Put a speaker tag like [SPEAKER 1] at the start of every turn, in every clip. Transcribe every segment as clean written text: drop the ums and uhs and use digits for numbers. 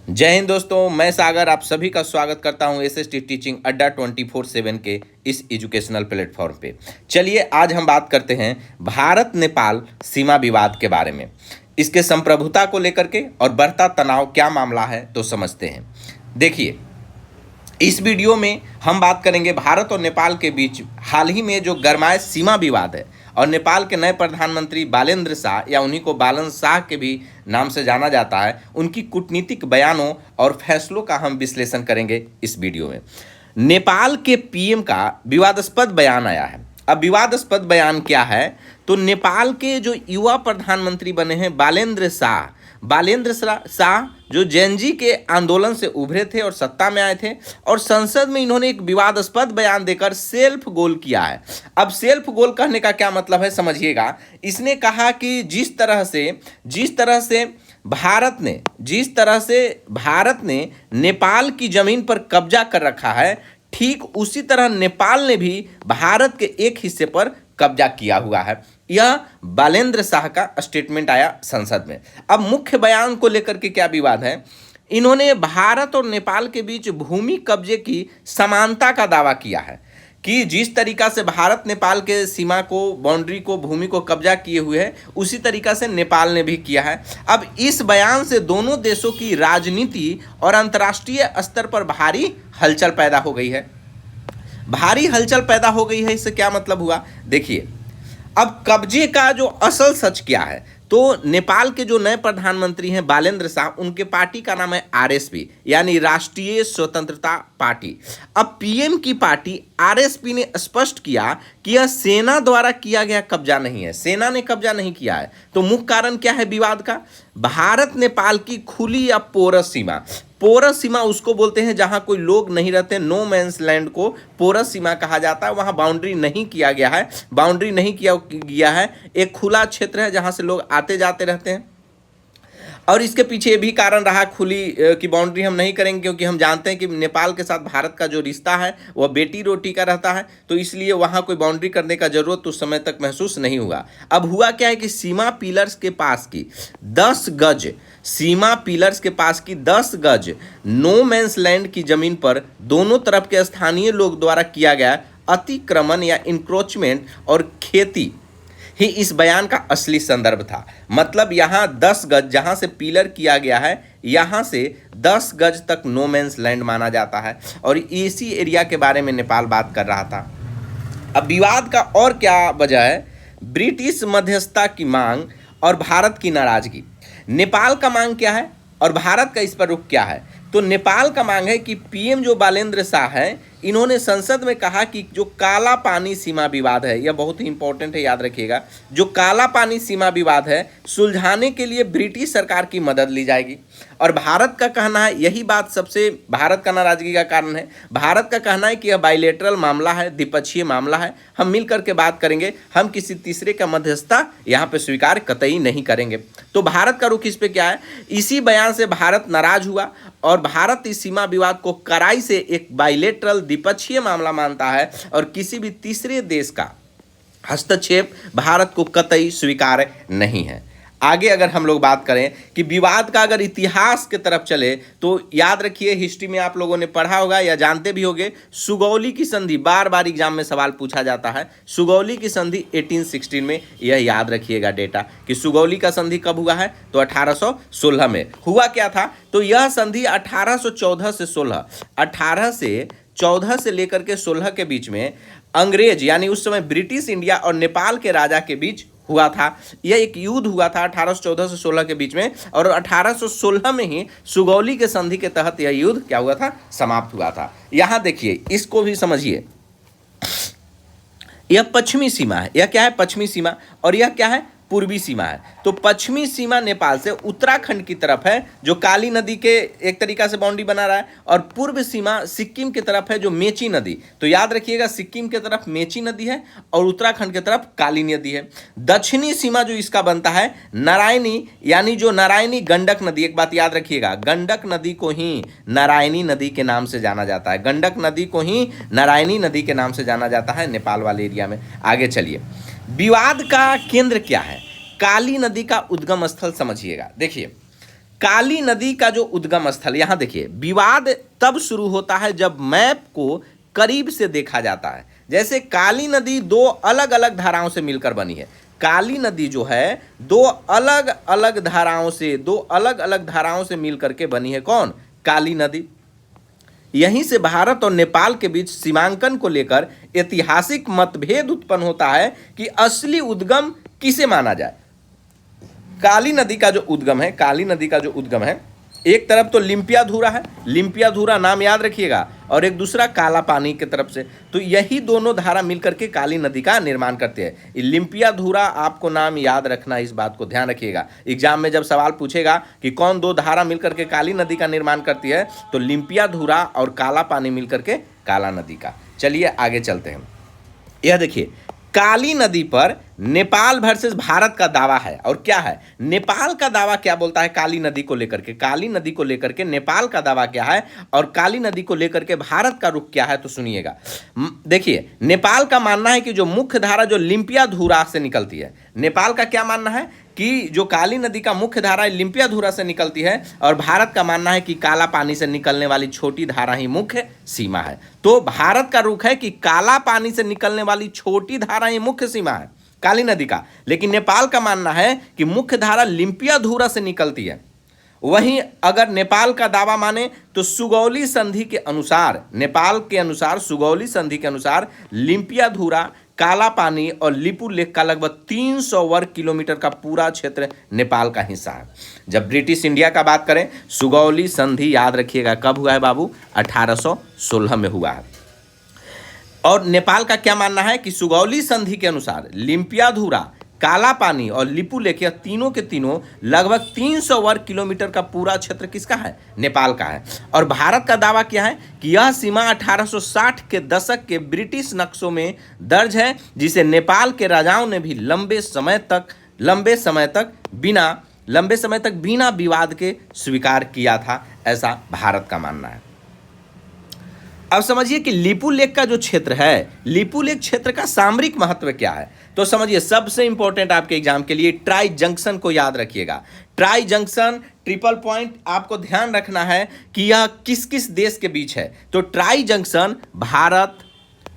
[SPEAKER 1] जय हिंद दोस्तों, मैं सागर आप सभी का स्वागत करता हूं एसएसटी टीचिंग अड्डा 24/7 के इस एजुकेशनल प्लेटफॉर्म पे। चलिए आज हम बात करते हैं भारत नेपाल सीमा विवाद के बारे में, इसके संप्रभुता को लेकर के और बढ़ता तनाव क्या मामला है तो समझते हैं। देखिए, इस वीडियो में हम बात करेंगे भारत और नेपाल के बीच हाल ही में जो गरमाए सीमा विवाद है और नेपाल के नए प्रधानमंत्री बालेंद्र शाह या उन्हीं को बालन शाह के भी नाम से जाना जाता है, उनकी कूटनीतिक बयानों और फैसलों का हम विश्लेषण करेंगे इस वीडियो में। नेपाल के पीएम का विवादास्पद बयान आया है। अब विवादास्पद बयान क्या है? तो नेपाल के जो युवा प्रधानमंत्री बने हैं बालेंद्र शाह जो जेएनजी के आंदोलन से उभरे थे और सत्ता में आए थे, और संसद में इन्होंने एक विवादास्पद बयान देकर सेल्फ गोल किया है। अब सेल्फ गोल कहने का क्या मतलब है समझिएगा। इसने कहा कि जिस तरह से भारत ने नेपाल की जमीन पर कब्जा कर रखा है, ठीक उसी तरह नेपाल ने भी भारत के एक हिस्से पर कब्जा किया हुआ है। यह बालेंद्र शाह का स्टेटमेंट आया संसद में। अब मुख्य बयान को लेकर के क्या विवाद है? इन्होंने भारत और नेपाल के बीच भूमि कब्जे की समानता का दावा किया है कि जिस तरीका से भारत नेपाल के सीमा को, बाउंड्री को, भूमि को कब्जा किए हुए है, उसी तरीका से नेपाल ने भी किया है। अब इस बयान से दोनों देशों की राजनीति और अंतर्राष्ट्रीय स्तर पर भारी हलचल पैदा हो गई है। इससे क्या मतलब हुआ? देखिए, अब कब्जे का जो असल सच क्या है? तो नेपाल के जो नए प्रधानमंत्री हैं बालेंद्र शाह, उनके पार्टी का नाम है आरएसपी यानी राष्ट्रीय स्वतंत्रता पार्टी। अब पीएम की पार्टी आरएसपी ने स्पष्ट किया कि यह सेना द्वारा किया गया कब्जा नहीं है, सेना ने कब्जा नहीं किया है। तो मुख्य कारण क्या है विवाद का? भारत नेपाल की खुली या पोरस सीमा उसको बोलते हैं जहां कोई लोग नहीं रहते। नो मैंस लैंड को पोरस सीमा कहा जाता है। वहां बाउंड्री नहीं किया गया है, एक खुला क्षेत्र है जहां से लोग आते जाते रहते हैं। और इसके पीछे भी कारण रहा खुली की बाउंड्री हम नहीं करेंगे, क्योंकि हम जानते हैं कि नेपाल के साथ भारत का जो रिश्ता है वह बेटी रोटी का रहता है, तो इसलिए वहां कोई बाउंड्री करने का जरूरत उस समय तक महसूस नहीं हुआ। अब हुआ क्या है कि सीमा पिलर्स के पास की 10 गज नो मैंस लैंड की जमीन पर दोनों तरफ के स्थानीय लोग द्वारा किया गया अतिक्रमण या इंक्रोचमेंट और खेती ही इस बयान का असली संदर्भ था। मतलब यहाँ 10 गज जहाँ से पिलर किया गया है, यहाँ से 10 गज तक नो मैंस लैंड माना जाता है, और इसी एरिया के बारे में नेपाल बात कर रहा था। अब विवाद का और क्या वजह है? ब्रिटिश मध्यस्थता की मांग और भारत की नाराजगी। नेपाल का मांग क्या है और भारत का इस पर रुख क्या है? तो नेपाल का मांग है कि पीएम जो बालेंद्र शाह है, इन्होंने संसद में कहा कि जो काला पानी सीमा विवाद है, यह बहुत ही इंपॉर्टेंट है, याद रखिएगा, जो काला पानी सीमा विवाद है सुलझाने के लिए ब्रिटिश सरकार की मदद ली जाएगी। और भारत का कहना है, यही बात सबसे भारत का नाराजगी का कारण है। भारत का कहना है कि यह बायलैटरल मामला है, द्विपक्षीय मामला है, हम मिल करके बात करेंगे, हम किसी तीसरे का मध्यस्थता यहाँ पे स्वीकार कतई नहीं करेंगे। तो भारत का रुख इस पे क्या है? इसी बयान से भारत नाराज हुआ और भारत इस सीमा विवाद को कड़ाई से एक बायलैटरल द्विपक्षीय मामला मानता है, और किसी भी तीसरे देश का हस्तक्षेप भारत को कतई स्वीकार नहीं है। आगे अगर हम लोग बात करें कि विवाद का अगर इतिहास की तरफ चले, तो याद रखिए, हिस्ट्री में आप लोगों ने पढ़ा होगा या जानते भी होंगे, सुगौली की संधि, बार बार एग्जाम में सवाल पूछा जाता है। सुगौली की संधि 1816 में, यह याद रखिएगा डेटा कि सुगौली का संधि कब हुआ है? तो 1816 में। हुआ क्या था? तो यह संधि 1814 से लेकर के 16 के बीच में अंग्रेज यानी उस समय ब्रिटिश इंडिया और नेपाल के राजा के बीच हुआ था। यह एक युद्ध हुआ था 1814 से 16 के बीच में, और 1816 में ही सुगौली के संधि के तहत यह युद्ध क्या हुआ था? समाप्त हुआ था। यहां देखिए, इसको भी समझिए। यह पश्चिमी सीमा है। यह क्या है? पश्चिमी सीमा। और यह क्या है? पूर्वी सीमा है। तो पश्चिमी सीमा नेपाल से उत्तराखंड की तरफ है, जो काली नदी के एक तरीका से बाउंड्री बना रहा है, और पूर्व सीमा सिक्किम की तरफ है, जो मेची नदी। तो याद रखिएगा, सिक्किम की तरफ मेची नदी है और उत्तराखंड की तरफ काली नदी है। दक्षिणी सीमा जो इसका बनता है नारायणी, यानी जो नारायणी गंडक नदी, एक बात याद रखिएगा, गंडक नदी को ही नारायणी नदी के नाम से जाना जाता है। गंडक नदी को ही नारायणी नदी के नाम से जाना जाता है नेपाल वाले एरिया में। आगे चलिए, विवाद का केंद्र क्या है? काली नदी का उद्गम स्थल समझिएगा। देखिए, काली नदी का जो उद्गम स्थल, यहां देखिए, विवाद तब शुरू होता है जब मैप को करीब से देखा जाता है। जैसे काली नदी दो अलग अलग धाराओं से मिलकर बनी है। काली नदी जो है दो अलग अलग धाराओं से मिलकर के बनी है। कौन? काली नदी। यहीं से भारत और नेपाल के बीच सीमांकन को लेकर ऐतिहासिक मतभेद उत्पन्न होता है कि असली उद्गम किसे माना जाए। काली नदी का जो उद्गम है, एक तरफ तो लिम्पियाधुरा है, लिम्पियाधुरा नाम याद रखिएगा, और एक दूसरा काला पानी की तरफ से। तो यही दोनों धारा मिलकर के काली नदी का निर्माण करते हैं। लिम्पियाधुरा आपको नाम याद रखना, इस बात को ध्यान रखिएगा। एग्जाम में जब सवाल पूछेगा कि कौन दो धारा मिलकर के काली नदी का निर्माण करती है, तो लिम्पियाधुरा और काला पानी मिलकर के काला नदी का। चलिए आगे चलते हैं। यह देखिए, काली नदी पर नेपाल वर्सेस भारत का दावा है। और क्या है? नेपाल का दावा क्या बोलता है काली नदी को लेकर के? काली नदी को लेकर के नेपाल का दावा क्या है और काली नदी को लेकर के भारत का रुख क्या है? तो सुनिएगा। देखिए, नेपाल का मानना है कि जो मुख्य धारा जो लिम्पियाधुरा से निकलती है, नेपाल का क्या मानना है कि जो काली नदी का मुख्य धारा लिम्पियाधुरा से निकलती है, और भारत का मानना है कि काला पानी से निकलने वाली छोटी धारा ही मुख्य सीमा है। तो भारत का रुख है कि काला पानी से निकलने वाली छोटी धारा ही मुख्य सीमा है काली नदी का, लेकिन नेपाल का मानना है कि मुख्य धारा लिम्पियाधुरा से निकलती है। वहीं अगर नेपाल का दावा माने तो सुगौली संधि के अनुसार, नेपाल के अनुसार, सुगौली संधि के अनुसार लिम्पियाधुरा, काला पानी और लिपू लेक का लगभग 300 वर्ग किलोमीटर का पूरा क्षेत्र नेपाल का हिस्सा है। जब ब्रिटिश इंडिया का बात करें, सुगौली संधि याद रखिएगा कब हुआ है बाबू? 1816 में हुआ है। और नेपाल का क्या मानना है कि सुगौली संधि के अनुसार लिम्पियाधुरा, काला पानी और लिपू लेक, यह तीनों के तीनों लगभग 300 वर्ग किलोमीटर का पूरा क्षेत्र किसका है? नेपाल का है। और भारत का दावा क्या है कि यह सीमा 1860 के दशक के ब्रिटिश नक्शों में दर्ज है, जिसे नेपाल के राजाओं ने भी लंबे समय तक बिना विवाद के स्वीकार किया था, ऐसा भारत का मानना है। अब समझिए कि लिपू लेक का जो क्षेत्र है, लिपू लेक क्षेत्र का सामरिक महत्व क्या है? तो समझिए, सबसे इंपॉर्टेंट आपके एग्जाम के लिए ट्राई जंक्शन को याद रखिएगा। ट्राई जंक्शन, ट्रिपल पॉइंट, आपको ध्यान रखना है कि यह किस किस देश के बीच है। तो ट्राई जंक्शन भारत,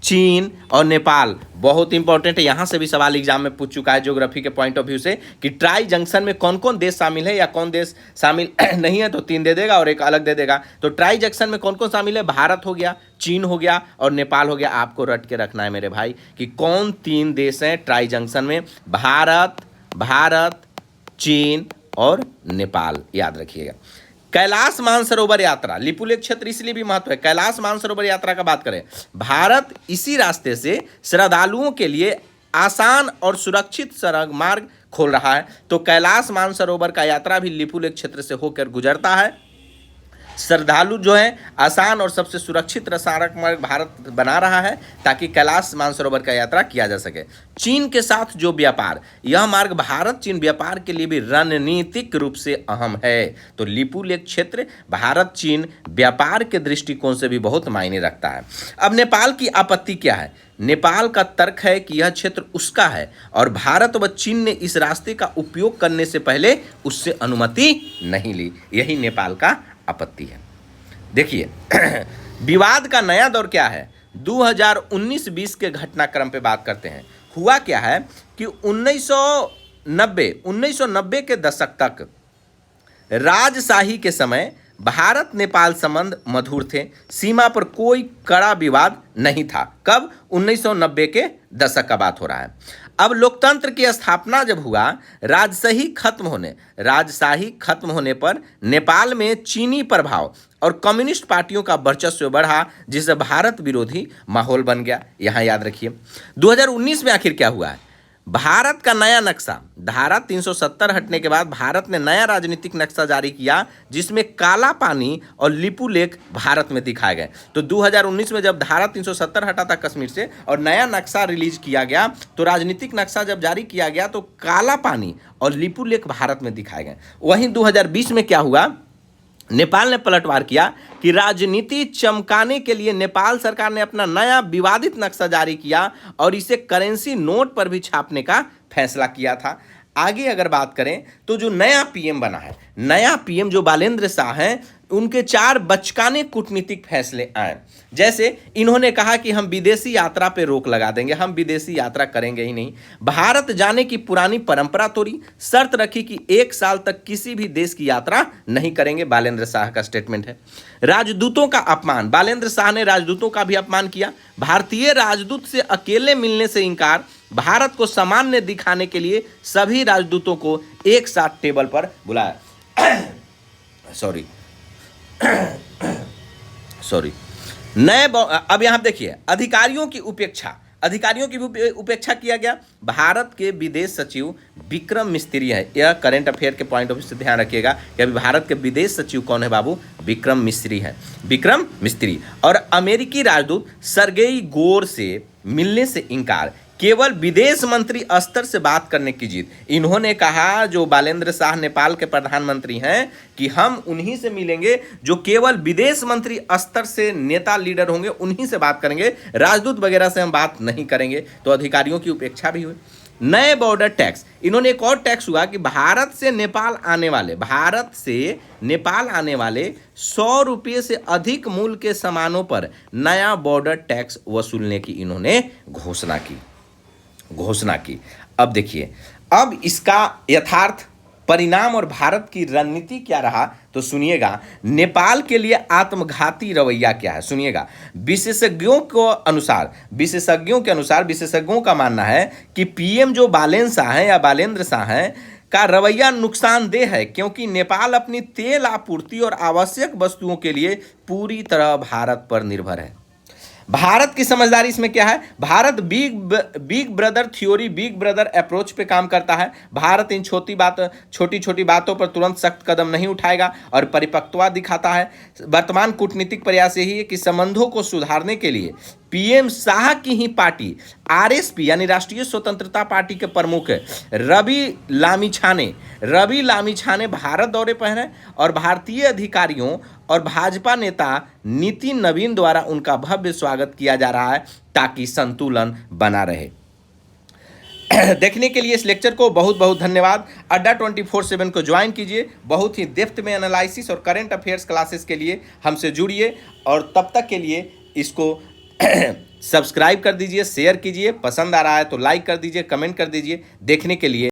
[SPEAKER 1] चीन और नेपाल, बहुत इंपॉर्टेंट है। यहां से भी सवाल एग्जाम में पूछ चुका है ज्योग्राफी के पॉइंट ऑफ व्यू से कि ट्राई जंक्शन में कौन कौन देश शामिल है या कौन देश शामिल नहीं है, तो 3 दे देगा और एक अलग दे देगा। तो ट्राई जंक्शन में कौन कौन शामिल है? भारत हो गया, चीन हो गया और नेपाल हो गया। आपको रट के रखना है मेरे भाई कि कौन 3 देश हैं ट्राई जंक्शन में? भारत, चीन और नेपाल, याद रखिएगा। कैलाश मानसरोवर यात्रा, लिपू लेक क्षेत्र इसलिए भी महत्व है। कैलाश मानसरोवर यात्रा का बात करें, भारत इसी रास्ते से श्रद्धालुओं के लिए आसान और सुरक्षित सड़क मार्ग खोल रहा है। तो कैलाश मानसरोवर का यात्रा भी लिपू लेक क्षेत्र से होकर गुजरता है। श्रद्धालु जो है आसान और सबसे सुरक्षित सड़क मार्ग भारत बना रहा है ताकि कैलाश मानसरोवर का यात्रा किया जा सके। चीन के साथ जो व्यापार, यह मार्ग भारत चीन व्यापार के लिए भी रणनीतिक रूप से अहम है। तो लिपू लेक क्षेत्र भारत चीन व्यापार के दृष्टिकोण से भी बहुत मायने रखता है। अब नेपाल की आपत्ति क्या है? नेपाल का तर्क है कि यह क्षेत्र उसका है और भारत व चीन ने इस रास्ते का उपयोग करने से पहले उससे अनुमति नहीं ली। यही नेपाल का आपत्ति है। देखिए विवाद का नया दौर क्या है? 2019-20 के घटनाक्रम पे बात करते हैं। हुआ क्या है कि 1990 के दशक तक राजशाही के समय भारत नेपाल संबंध मधुर थे, सीमा पर कोई कड़ा विवाद नहीं था। कब? 1990 के दशक का बात हो रहा है। अब लोकतंत्र की स्थापना जब हुआ, राजशाही खत्म होने पर नेपाल में चीनी प्रभाव और कम्युनिस्ट पार्टियों का वर्चस्व बढ़ा, जिससे भारत विरोधी माहौल बन गया। यहाँ याद रखिए 2019 में आखिर क्या हुआ है? भारत का नया नक्शा, धारा 370 हटने के बाद भारत ने नया राजनीतिक नक्शा जारी किया, जिसमें काला पानी और लिपू लेक भारत में दिखाए गए। तो 2019 में जब धारा 370 हटा था कश्मीर से और नया नक्शा रिलीज किया गया, तो राजनीतिक नक्शा जब जारी किया गया तो काला पानी और लिपू लेक भारत में दिखाए गए। वहीं 2020 में क्या हुआ? नेपाल ने पलटवार किया कि राजनीति चमकाने के लिए नेपाल सरकार ने अपना नया विवादित नक्शा जारी किया और इसे करेंसी नोट पर भी छापने का फैसला किया था। आगे अगर बात करें तो जो नया पीएम बना है, नया पीएम जो बालेंद्र शाह हैं, उनके 4 बचकाने कूटनीतिक फैसले आए। जैसे इन्होंने कहा कि हम विदेशी यात्रा पे रोक लगा देंगे, हम विदेशी यात्रा करेंगे ही नहीं। भारत जाने की पुरानी परंपरा तोड़ी, शर्त रखी कि 1 साल तक किसी भी देश की यात्रा नहीं करेंगे। बालेंद्र शाह का स्टेटमेंट है। राजदूतों का अपमान, बालेंद्र शाह ने राजदूतों का भी अपमान किया। भारतीय राजदूत से अकेले मिलने से इनकार, भारत को सामान्य दिखाने के लिए सभी राजदूतों को एक साथ टेबल पर बुलाया। सॉरी सॉरी नए अब यहां देखिए, अधिकारियों की भी उपेक्षा किया गया। भारत के विदेश सचिव विक्रम मिस्त्री है। यह करंट अफेयर के पॉइंट ऑफ व्यू से ध्यान रखिएगा कि अभी भारत के विदेश सचिव कौन है बाबू? विक्रम मिस्त्री है, विक्रम मिस्त्री। और अमेरिकी राजदूत सरगेई गोर से मिलने से इनकार, केवल विदेश मंत्री स्तर से बात करने की जीत। इन्होंने कहा, जो बालेंद्र शाह नेपाल के प्रधानमंत्री हैं, कि हम उन्हीं से मिलेंगे जो केवल विदेश मंत्री स्तर से नेता लीडर होंगे, उन्हीं से बात करेंगे, राजदूत वगैरह से हम बात नहीं करेंगे। तो अधिकारियों की उपेक्षा भी हुई। नए बॉर्डर टैक्स, इन्होंने एक और टैक्स हुआ कि भारत से नेपाल आने वाले 100 रुपये से अधिक मूल्य के सामानों पर नया बॉर्डर टैक्स वसूलने की इन्होंने घोषणा की। अब देखिए, अब इसका यथार्थ परिणाम और भारत की रणनीति क्या रहा तो सुनिएगा। नेपाल के लिए आत्मघाती रवैया क्या है, सुनिएगा। विशेषज्ञों का मानना है कि पीएम जो बालेंद्र शाह हैं का रवैया नुकसानदेह है, क्योंकि नेपाल अपनी तेल आपूर्ति और आवश्यक वस्तुओं के लिए पूरी तरह भारत पर निर्भर है। भारत की समझदारी इसमें क्या है? Bharat big brother theory, big brother approach पे काम करता है। भारत इन छोटी छोटी बातों पर तुरंत सख्त कदम नहीं उठाएगा और परिपक्वता दिखाता है। वर्तमान कूटनीतिक प्रयास यही है कि संबंधों को सुधारने के लिए पीएम शाह की ही पार्टी आरएसपी यानी राष्ट्रीय स्वतंत्रता पार्टी के प्रमुख रवि लामिछाने भारत दौरे पर हैं और भारतीय अधिकारियों और भाजपा नेता नितिन नवीन द्वारा उनका भव्य स्वागत किया जा रहा है ताकि संतुलन बना रहे। देखने के लिए इस लेक्चर को बहुत बहुत धन्यवाद। अड्डा 24/7 को ज्वाइन कीजिए। बहुत ही डेप्थ में एनालिसिस और करंट अफेयर्स क्लासेस के लिए हमसे जुड़िए और तब तक के लिए इसको सब्सक्राइब कर दीजिए, शेयर कीजिए, पसंद आ रहा है तो लाइक कर दीजिए, कमेंट कर दीजिए। देखने के लिए